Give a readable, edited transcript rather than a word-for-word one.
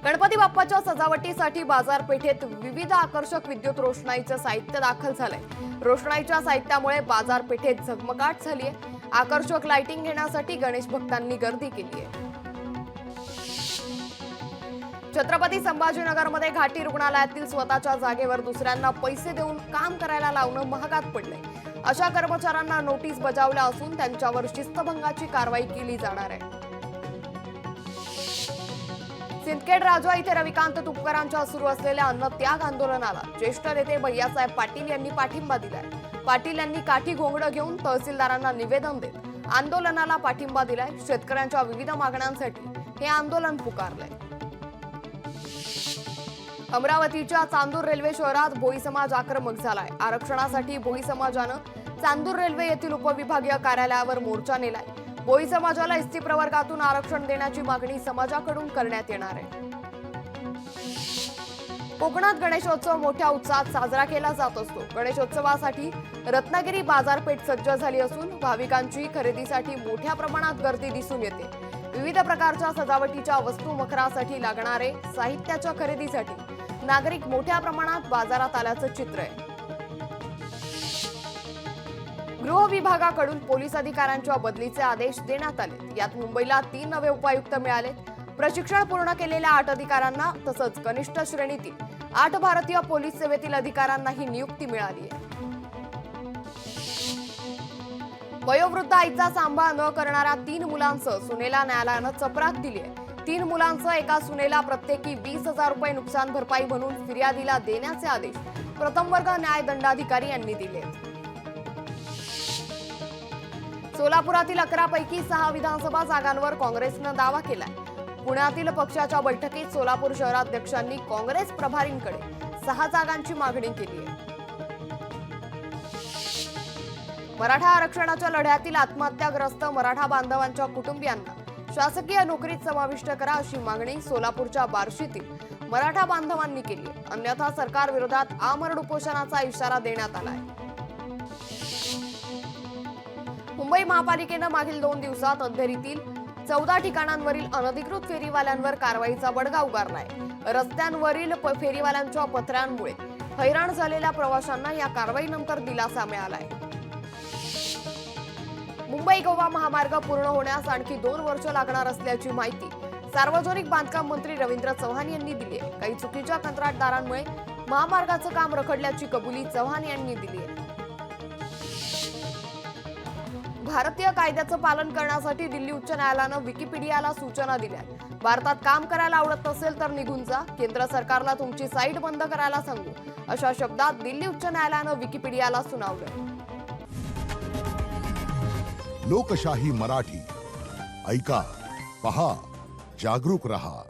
गणपती बाप्पाच्या सजावटीसाठी बाजारपेठेत विविध आकर्षक विद्युत रोषणाईचं साहित्य दाखल झालंय। रोषणाईच्या साहित्यामुळे बाजारपेठेत झगमगाट झालीय। आकर्षक लाइटिंग घेण्यासाठी गणेश भक्तांनी गर्दी केली आहे। छत्रपती संभाजीनगरमध्ये घाटी रुग्णालयातील स्वतःच्या जागेवर दुसऱ्यांना पैसे देऊन काम करायला लावणं महागात पडलंय। अशा कर्मचाऱ्यांना नोटीस बजावल्या असून त्यांच्यावर शिस्तभंगाची कारवाई केली जाणार आहे। सिंदखेड राजा इथे रविकांत तुपकरांच्या सुरू असलेल्या अन्नत्याग आंदोलनाला ज्येष्ठ नेते भैयासाहेब पाटील यांनी पाठिंबा दिलाय। पाटील यांनी काठी घोंगडं घेऊन तहसीलदारांना निवेदन देत आंदोलनाला पाठिंबा दिलाय। शेतकऱ्यांच्या विविध मागण्यांसाठी हे आंदोलन पुकारलंय। अमरावतीच्या चांदूर रेल्वे शहरात भोई समाज आक्रमक झालाय। आरक्षणासाठी भोई समाजानं चांदूर रेल्वे येथील उपविभागीय कार्यालयावर मोर्चा नेलाय। भोई समाजाला एसटी प्रवर्गातून आरक्षण देण्याची मागणी समाजाकडून करण्यात येणार आहे। कोकणात गणेशोत्सव मोठ्या उत्साहात साजरा केला जात असतो। गणेशोत्सवासाठी रत्नागिरी बाजारपेठ सज्ज झाली असून भाविकांची खरेदीसाठी मोठ्या प्रमाणात गर्दी दिसून येते। विविध प्रकारच्या सजावटीच्या वस्तू मखरासाठी लागणारे साहित्याच्या खरेदीसाठी नागरिक मोठ्या प्रमाणात बाजारात आल्याचं चित्र आहे। गृह विभागाकडून पोलीस अधिकाऱ्यांच्या बदलीचे आदेश देण्यात आले। यात मुंबईला 3 नवे उपायुक्त मिळाले। प्रशिक्षण पूर्ण केलेल्या 8 अधिकाऱ्यांना तसंच कनिष्ठ श्रेणीतील 8 भारतीय पोलीस सेवेतील अधिकाऱ्यांना ही नियुक्ती मिळाली आहे। वयोवृद्ध आईचा सांभाळ न करणाऱ्या 3 मुलांसह सुनेला न्यायालयानं चपराक दिली आहे। 3 मुलांसह एका सुनेला प्रत्येकी 20,000 रुपये नुकसान भरपाई म्हणून फिर्यादीला देण्याचे आदेश प्रथम वर्ग न्याय दंडाधिकारी यांनी दिले। सोलापुरातील 11 पैकी 6 विधानसभा जागांवर काँग्रेसनं दावा केलाय। पुण्यातील पक्षाच्या बैठकीत सोलापूर शहराध्यक्षांनी काँग्रेस प्रभारींकडे 6 जागांची मागणी केली आहे। मराठा आरक्षणाच्या लढ्यातील आत्महत्याग्रस्त मराठा बांधवांच्या कुटुंबियांना शासकीय नोकरीत समाविष्ट करा अशी मागणी सोलापूरच्या बार्शीतील मराठा बांधवांनी केली आहे। अन्यथा सरकार विरोधात आमरण उपोषणाचा इशारा देण्यात आलाय। मुंबई महापालिकेनं मागील 2 दिवसात अंधेरीतील 14 ठिकाणांवरील अनधिकृत फेरीवाल्यांवर कारवाईचा बडगा उगारलाय। रस्त्यांवरील फेरीवाल्यांच्या पत्र्यांमुळे हैराण झालेल्या प्रवाशांना या कारवाईनंतर दिलासा मिळालाय। मुंबई गोवा महामार्ग पूर्ण होण्यास आणखी 2 वर्ष लागणार असल्याची माहिती सार्वजनिक बांधकाम मंत्री रवींद्र चव्हाण यांनी दिली आहे। काही चुकीच्या कंत्राटदारांमुळे महामार्गाचं काम रखडल्याची कबुली चव्हाण यांनी दिली आहे। भारतीय कायद्याचं पालन करण्यासाठी दिल्ली उच्च न्यायालयानं विकिपीडियाला सूचना दिल्या। भारतात काम करायला आवडत नसेल तर निघून जा, केंद्र सरकारला तुमची साईट बंद करायला सांगू, अशा शब्दात दिल्ली उच्च न्यायालयानं विकिपीडियाला सुनावलं। लोकशाही मराठी ऐका, पहा, जागरूक रहा।